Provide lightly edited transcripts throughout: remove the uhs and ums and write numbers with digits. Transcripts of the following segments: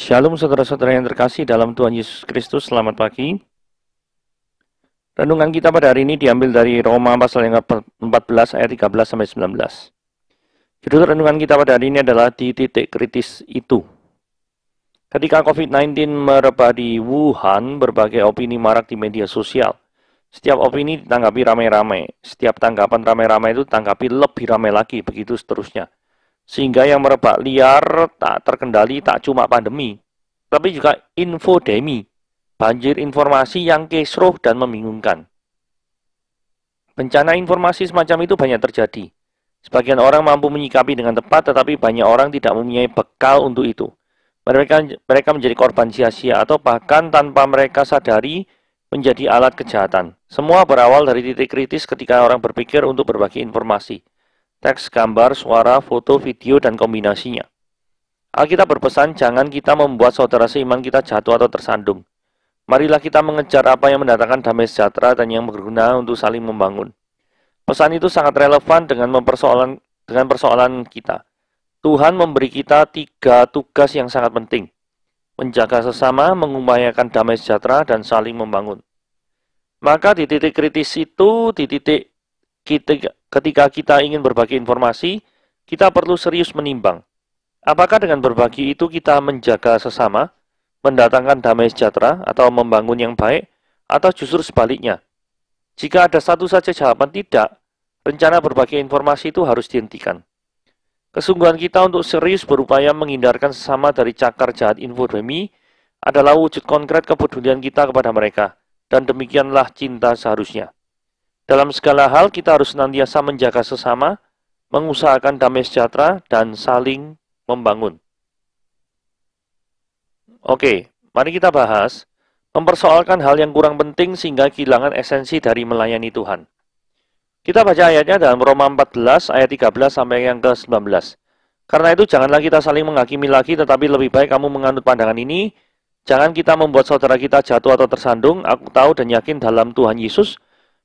Shalom saudara-saudara yang terkasih dalam Tuhan Yesus Kristus, selamat pagi. Renungan kita pada hari ini diambil dari Roma pasal yang ke-14 ayat 13-19. Judul renungan kita pada hari ini adalah di titik kritis itu. Ketika COVID-19 merebak di Wuhan, berbagai opini marak di media sosial. Setiap opini ditanggapi ramai-ramai. Setiap tanggapan ramai-ramai itu ditanggapi lebih ramai lagi, begitu seterusnya. Sehingga yang merebak liar, tak terkendali, tak cuma pandemi, tapi juga infodemi, banjir informasi yang kisruh dan membingungkan. Bencana informasi semacam itu banyak terjadi. Sebagian orang mampu menyikapi dengan tepat, tetapi banyak orang tidak mempunyai bekal untuk itu. Mereka menjadi korban sia-sia atau bahkan tanpa mereka sadari menjadi alat kejahatan. Semua berawal dari titik kritis ketika orang berpikir untuk berbagi informasi. Teks, gambar, suara, foto, video, dan kombinasinya. Alkitab berpesan, jangan kita membuat saudara seiman kita jatuh atau tersandung. Marilah kita mengejar apa yang mendatangkan damai sejahtera dan yang berguna untuk saling membangun. Pesan itu sangat relevan dengan persoalan kita. Tuhan memberi kita 3 tugas yang sangat penting. Menjaga sesama, mengupayakan damai sejahtera, dan saling membangun. Maka di titik kritis itu, ketika kita ingin berbagi informasi, kita perlu serius menimbang. Apakah dengan berbagi itu kita menjaga sesama, mendatangkan damai sejahtera, atau membangun yang baik, atau justru sebaliknya? Jika ada satu saja jawaban tidak, rencana berbagi informasi itu harus dihentikan. Kesungguhan kita untuk serius berupaya menghindarkan sesama dari cakar jahat infodemi adalah wujud konkret kepedulian kita kepada mereka, dan demikianlah cinta seharusnya. Dalam segala hal, kita harus senantiasa menjaga sesama, mengusahakan damai sejahtera, dan saling membangun. Oke, mari kita bahas mempersoalkan hal yang kurang penting sehingga kehilangan esensi dari melayani Tuhan. Kita baca ayatnya dalam Roma 14 ayat 13 sampai yang ke-19. Karena itu janganlah kita saling menghakimi lagi, tetapi lebih baik kamu menganut pandangan ini. Jangan kita membuat saudara kita jatuh atau tersandung. Aku tahu dan yakin dalam Tuhan Yesus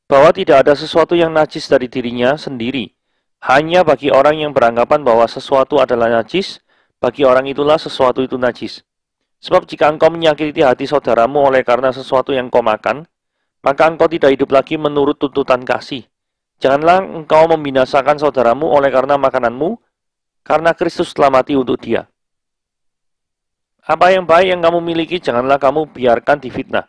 bahwa tidak ada sesuatu yang najis dari dirinya sendiri. Hanya bagi orang yang beranggapan bahwa sesuatu adalah najis, bagi orang itulah sesuatu itu najis. Sebab jika engkau menyakiti hati saudaramu oleh karena sesuatu yang engkau makan, maka engkau tidak hidup lagi menurut tuntutan kasih. Janganlah engkau membinasakan saudaramu oleh karena makananmu, karena Kristus telah mati untuk dia. Apa yang baik yang kamu miliki, janganlah kamu biarkan difitnah.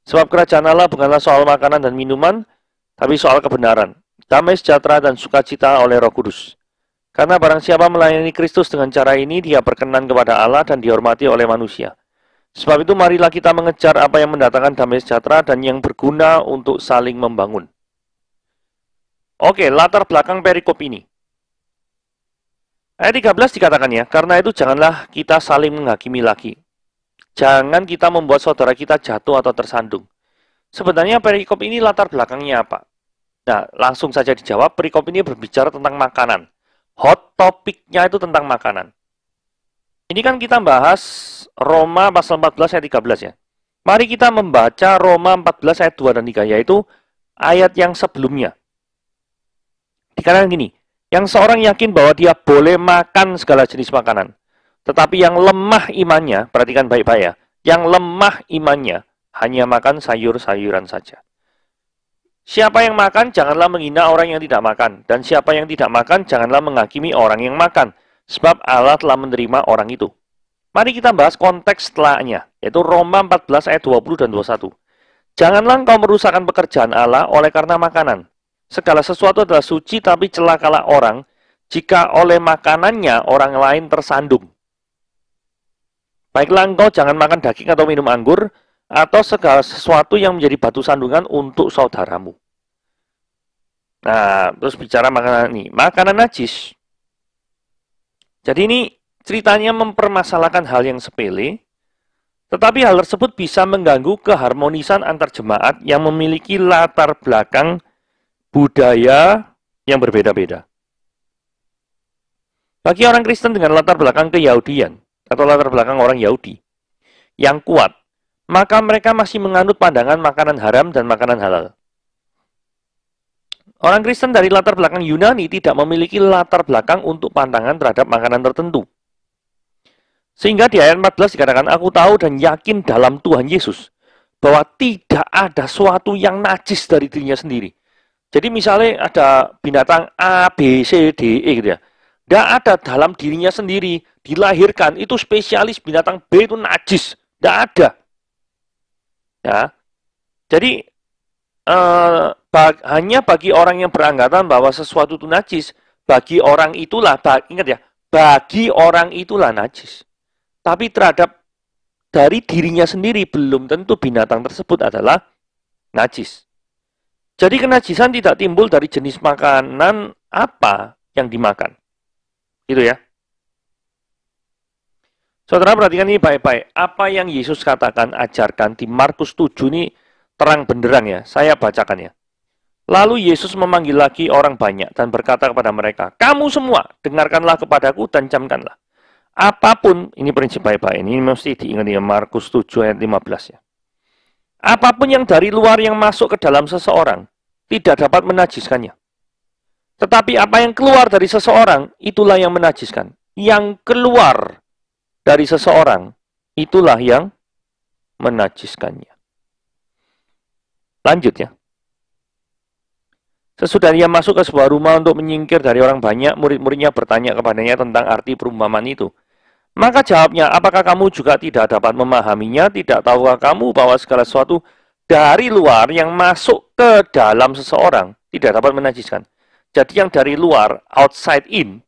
Sebab kerajaan Allah bukanlah soal makanan dan minuman, tapi soal kebenaran, damai sejahtera dan sukacita oleh Roh Kudus. Karena barang siapa melayani Kristus dengan cara ini, dia berkenan kepada Allah dan dihormati oleh manusia. Sebab itu marilah kita mengejar apa yang mendatangkan damai sejahtera dan yang berguna untuk saling membangun. Oke, latar belakang perikop ini. Ayat 13 dikatakan ya, karena itu janganlah kita saling menghakimi lagi. Jangan kita membuat saudara kita jatuh atau tersandung. Sebenarnya perikop ini latar belakangnya apa? Nah, langsung saja dijawab, perikop ini berbicara tentang makanan. Hot topiknya itu tentang makanan. Ini kan kita bahas Roma pasal 14 ayat 13 ya. Mari kita membaca Roma 14 ayat 2 dan 3, yaitu ayat yang sebelumnya. Dikatakan gini, yang seorang yakin bahwa dia boleh makan segala jenis makanan. Tetapi yang lemah imannya, perhatikan baik-baik ya, yang lemah imannya hanya makan sayur-sayuran saja. Siapa yang makan, janganlah menghina orang yang tidak makan. Dan siapa yang tidak makan, janganlah menghakimi orang yang makan. Sebab Allah telah menerima orang itu. Mari kita bahas konteks setelahnya, yaitu Roma 14 ayat 20 dan 21. Janganlah engkau merusakkan pekerjaan Allah oleh karena makanan. Segala sesuatu adalah suci, tapi celakalah orang jika oleh makanannya orang lain tersandung. Baiklah engkau jangan makan daging atau minum anggur, atau segala sesuatu yang menjadi batu sandungan untuk saudaramu. Nah, terus bicara makanan ini. Makanan najis. Jadi ini ceritanya mempermasalahkan hal yang sepele, tetapi hal tersebut bisa mengganggu keharmonisan antar jemaat yang memiliki latar belakang budaya yang berbeda-beda. Bagi orang Kristen dengan latar belakang keyahudian, atau latar belakang orang Yahudi, yang kuat, maka mereka masih menganut pandangan makanan haram dan makanan halal. Orang Kristen dari latar belakang Yunani tidak memiliki latar belakang untuk pandangan terhadap makanan tertentu. Sehingga di ayat 14 dikatakan, aku tahu dan yakin dalam Tuhan Yesus bahwa tidak ada suatu yang najis dari dirinya sendiri. Jadi misalnya ada binatang A, B, C, D, E gitu ya. Tidak ada dalam dirinya sendiri, dilahirkan, itu spesialis binatang B itu najis. Tidak ada. Ya. Jadi, hanya bagi orang yang beranggapan bahwa sesuatu itu najis, bagi orang itulah, ingat ya, bagi orang itulah najis. Tapi terhadap dari dirinya sendiri, belum tentu binatang tersebut adalah najis. Jadi kenajisan tidak timbul dari jenis makanan apa yang dimakan. Gitu ya. Saudara perhatikan ini baik-baik. Apa yang Yesus katakan, ajarkan di Markus 7 ini terang benderang ya. Saya bacakan ya. Lalu Yesus memanggil lagi orang banyak dan berkata kepada mereka, kamu semua dengarkanlah kepadaku dan camkanlah. Apapun, ini prinsip baik-baik, ini mesti diingat ya, Markus 7 ayat 15 ya. Apapun yang dari luar yang masuk ke dalam seseorang, tidak dapat menajiskannya. Tetapi apa yang keluar dari seseorang, itulah yang menajiskan. Yang keluar dari seseorang, itulah yang menajiskannya. Lanjut ya. Sesudah dia masuk ke sebuah rumah untuk menyingkir dari orang banyak, murid-muridnya bertanya kepadanya tentang arti perumpamaan itu. Maka jawabnya, apakah kamu juga tidak dapat memahaminya? Tidak tahukah kamu bahwa segala sesuatu dari luar yang masuk ke dalam seseorang tidak dapat menajiskan? Jadi yang dari luar, outside in,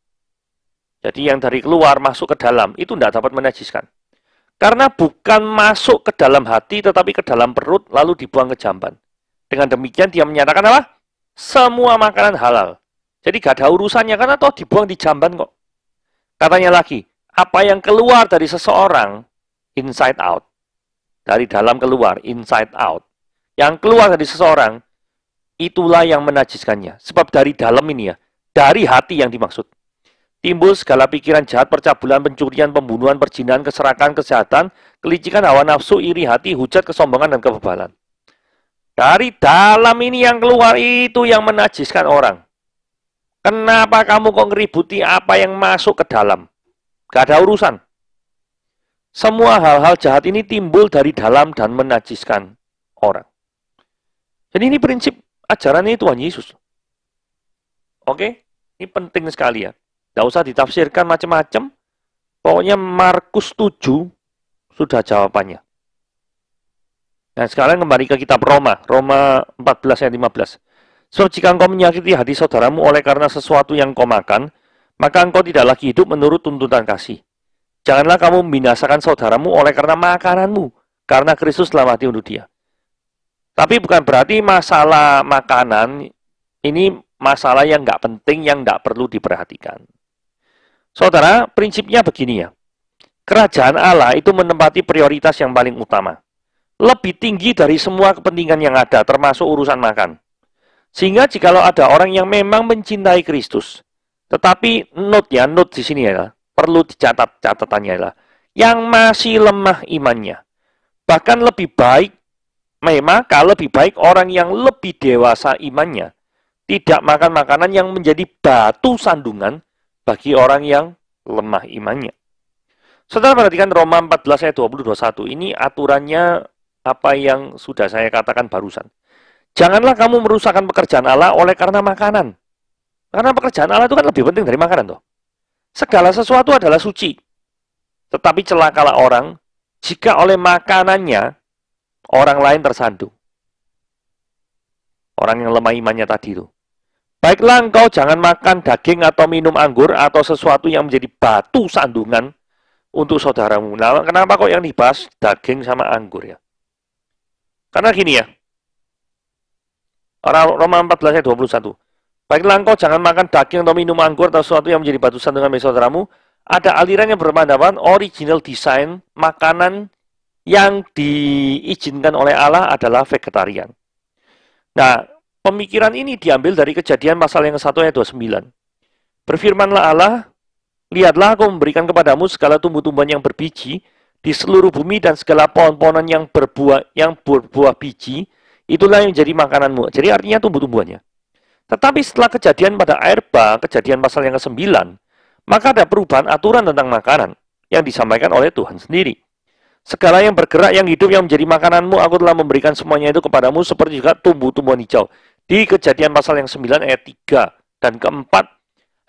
jadi yang dari keluar masuk ke dalam, itu tidak dapat menajiskan. Karena bukan masuk ke dalam hati, tetapi ke dalam perut, lalu dibuang ke jamban. Dengan demikian dia menyatakan apa? Semua makanan halal. Jadi gak ada urusannya, karena toh dibuang di jamban kok. Katanya lagi, apa yang keluar dari seseorang, inside out. Dari dalam keluar, inside out. Yang keluar dari seseorang, itulah yang menajiskannya. Sebab dari dalam ini ya, dari hati yang dimaksud. Timbul segala pikiran jahat, percabulan, pencurian, pembunuhan, perzinahan, keserakan, kesehatan, kelicikan, hawa nafsu, iri hati, hujat, kesombongan, dan kebebalan. Dari dalam ini yang keluar itu yang menajiskan orang. Kenapa kamu kok ngeributi apa yang masuk ke dalam? Gak ada urusan. Semua hal-hal jahat ini timbul dari dalam dan menajiskan orang. Jadi ini prinsip ajaran ini Tuhan Yesus. Oke? Ini penting sekali ya. Tidak usah ditafsirkan macam-macam. Pokoknya Markus 7 sudah jawabannya. Nah sekarang kembali ke kitab Roma. Roma 14 ayat 15. So jika engkau menyakiti hati saudaramu oleh karena sesuatu yang kau makan, maka engkau tidak lagi hidup menurut tuntutan kasih. Janganlah kamu membinasakan saudaramu oleh karena makananmu, karena Kristus telah mati untuk dia. Tapi bukan berarti masalah makanan ini masalah yang nggak penting, yang nggak perlu diperhatikan. Saudara, prinsipnya begini ya. Kerajaan Allah itu menempati prioritas yang paling utama. Lebih tinggi dari semua kepentingan yang ada, termasuk urusan makan. Sehingga jikalau ada orang yang memang mencintai Kristus, tetapi note di sini ya, perlu dicatat catatannya lah, yang masih lemah imannya. Bahkan lebih baik, maka lebih baik orang yang lebih dewasa imannya tidak makan makanan yang menjadi batu sandungan bagi orang yang lemah imannya. Saudara perhatikan Roma 14 ayat 20-21. Ini aturannya apa yang sudah saya katakan barusan. Janganlah kamu merusakkan pekerjaan Allah oleh karena makanan. Karena pekerjaan Allah itu kan lebih penting dari makanan toh. Segala sesuatu adalah suci. Tetapi celakalah orang jika oleh makanannya orang lain tersandung. Orang yang lemah imannya tadi itu. Baiklah engkau jangan makan daging atau minum anggur atau sesuatu yang menjadi batu sandungan untuk saudaramu. Nah, kenapa kok yang dibahas daging sama anggur ya? Karena gini ya. Roma 14 ayat 21. Baiklah engkau jangan makan daging atau minum anggur atau sesuatu yang menjadi batu sandungan bagi saudaramu. Ada aliran yang berpendapat original design makanan yang diizinkan oleh Allah adalah vegetarian. Nah, pemikiran ini diambil dari Kejadian pasal yang 1 ayat 29. Berfirmanlah Allah, lihatlah aku memberikan kepadamu segala tumbuh-tumbuhan yang berbiji di seluruh bumi dan segala pohon-pohonan yang berbuah biji, itulah yang jadi makananmu. Jadi artinya tumbuh-tumbuhannya. Tetapi setelah kejadian pada air bah, Kejadian pasal yang ke-9, maka ada perubahan aturan tentang makanan. yang disampaikan oleh Tuhan sendiri. Segala yang bergerak, yang hidup, yang menjadi makananmu, aku telah memberikan semuanya itu kepadamu, seperti juga tumbuh-tumbuhan hijau. Di Kejadian pasal yang 9 ayat 3 dan keempat,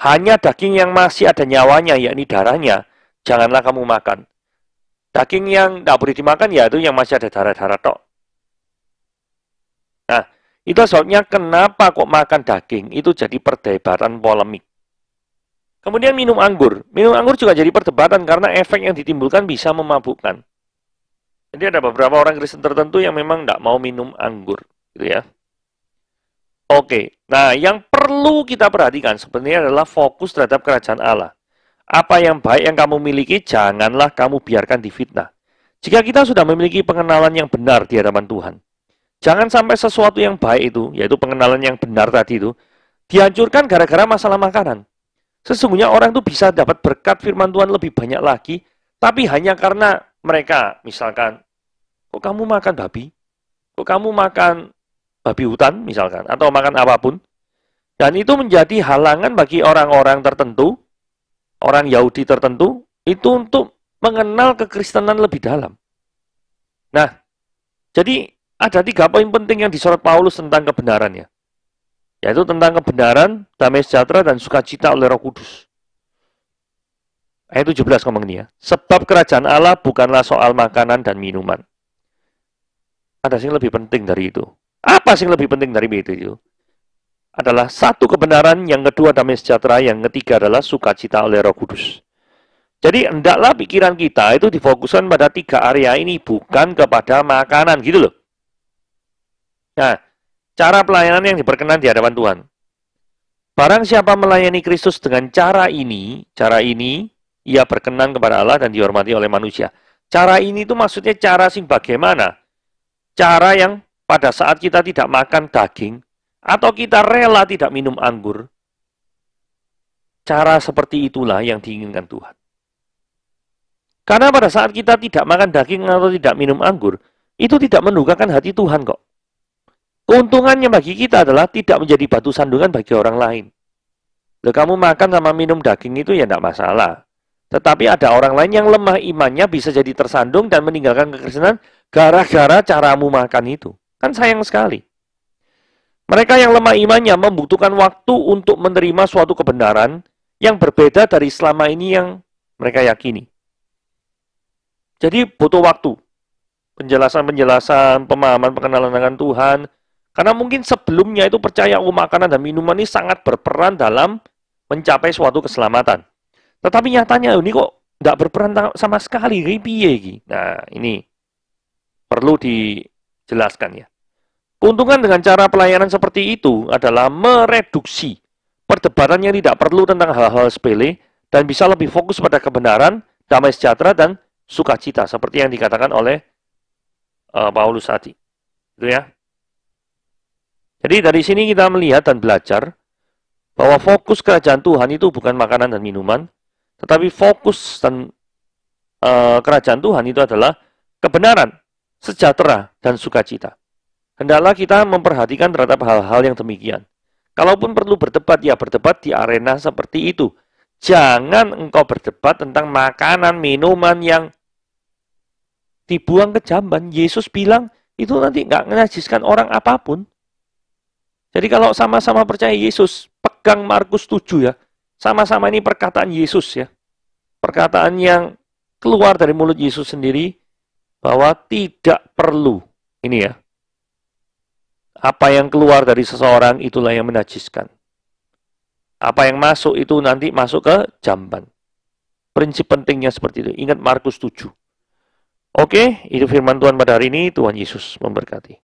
hanya daging yang masih ada nyawanya, yakni darahnya, janganlah kamu makan. Daging yang tidak boleh dimakan, yaitu yang masih ada darah-darah tok. Nah, itu sebabnya kenapa kok makan daging, itu jadi perdebatan polemik. Kemudian minum anggur. Minum anggur juga jadi perdebatan karena efek yang ditimbulkan bisa memabukkan. Jadi ada beberapa orang Kristen tertentu yang memang tidak mau minum anggur, gitu ya. Oke, nah yang perlu kita perhatikan sebenarnya adalah fokus terhadap kerajaan Allah. Apa yang baik yang kamu miliki, janganlah kamu biarkan difitnah. Jika kita sudah memiliki pengenalan yang benar di hadapan Tuhan, jangan sampai sesuatu yang baik itu, yaitu pengenalan yang benar tadi itu, dihancurkan gara-gara masalah makanan. Sesungguhnya orang itu bisa dapat berkat firman Tuhan lebih banyak lagi, tapi hanya karena mereka, misalkan, kok kamu makan babi? Kok kamu makan babi hutan, misalkan, atau makan apapun. Dan itu menjadi halangan bagi orang-orang tertentu, orang Yahudi tertentu, itu untuk mengenal kekristenan lebih dalam. Nah, jadi ada 3 poin penting yang disorot Paulus tentang kebenarannya. Yaitu tentang kebenaran, damai sejahtera, dan sukacita oleh Roh Kudus. Ayat 17 ngomong ini ya. Sebab kerajaan Allah bukanlah soal makanan dan minuman. Ada yang lebih penting dari itu. Apa sih yang lebih penting dari itu? Adalah 1 kebenaran, yang kedua damai sejahtera, yang ketiga adalah sukacita oleh Roh Kudus. Jadi hendaklah pikiran kita itu difokuskan pada 3 area ini, bukan kepada makanan gitu loh. Nah, cara pelayanan yang diperkenan di hadapan Tuhan. Barang siapa melayani Kristus dengan cara ini, ia berkenan kepada Allah dan dihormati oleh manusia. Cara ini itu maksudnya cara sing bagaimana? Cara yang pada saat kita tidak makan daging, atau kita rela tidak minum anggur, cara seperti itulah yang diinginkan Tuhan. Karena pada saat kita tidak makan daging atau tidak minum anggur, itu tidak mendukakan hati Tuhan kok. Keuntungannya bagi kita adalah tidak menjadi batu sandungan bagi orang lain. Loh, kamu makan sama minum daging itu ya tidak masalah. Tetapi ada orang lain yang lemah imannya bisa jadi tersandung dan meninggalkan kekristenan gara-gara caramu makan itu. Kan sayang sekali. Mereka yang lemah imannya membutuhkan waktu untuk menerima suatu kebenaran yang berbeda dari selama ini yang mereka yakini. Jadi butuh waktu. Penjelasan, pemahaman, pengenalan dengan Tuhan. Karena mungkin sebelumnya itu percaya makanan dan minuman ini sangat berperan dalam mencapai suatu keselamatan. Tetapi nyatanya ini kok tidak berperan sama sekali. Nah, ini perlu dijelaskan ya. Keuntungan dengan cara pelayanan seperti itu adalah mereduksi perdebatan yang tidak perlu tentang hal-hal sepele dan bisa lebih fokus pada kebenaran, damai sejahtera, dan sukacita. Seperti yang dikatakan oleh Paulus tadi. Gitu ya. Jadi dari sini kita melihat dan belajar bahwa fokus kerajaan Tuhan itu bukan makanan dan minuman, tetapi fokus dan kerajaan Tuhan itu adalah kebenaran, sejahtera, dan sukacita. Hendaklah kita memperhatikan terhadap hal-hal yang demikian. Kalaupun perlu berdebat, ya berdebat di arena seperti itu. Jangan engkau berdebat tentang makanan, minuman yang dibuang ke jamban. Yesus bilang, itu nanti nggak menajiskan orang apapun. Jadi kalau sama-sama percaya Yesus, pegang Markus 7 ya. Sama-sama ini perkataan Yesus ya. Perkataan yang keluar dari mulut Yesus sendiri bahwa tidak perlu. Ini ya. Apa yang keluar dari seseorang itulah yang menajiskan. Apa yang masuk itu nanti masuk ke jamban. Prinsip pentingnya seperti itu. Ingat Markus 7. Oke, itu firman Tuhan pada hari ini. Tuhan Yesus memberkati.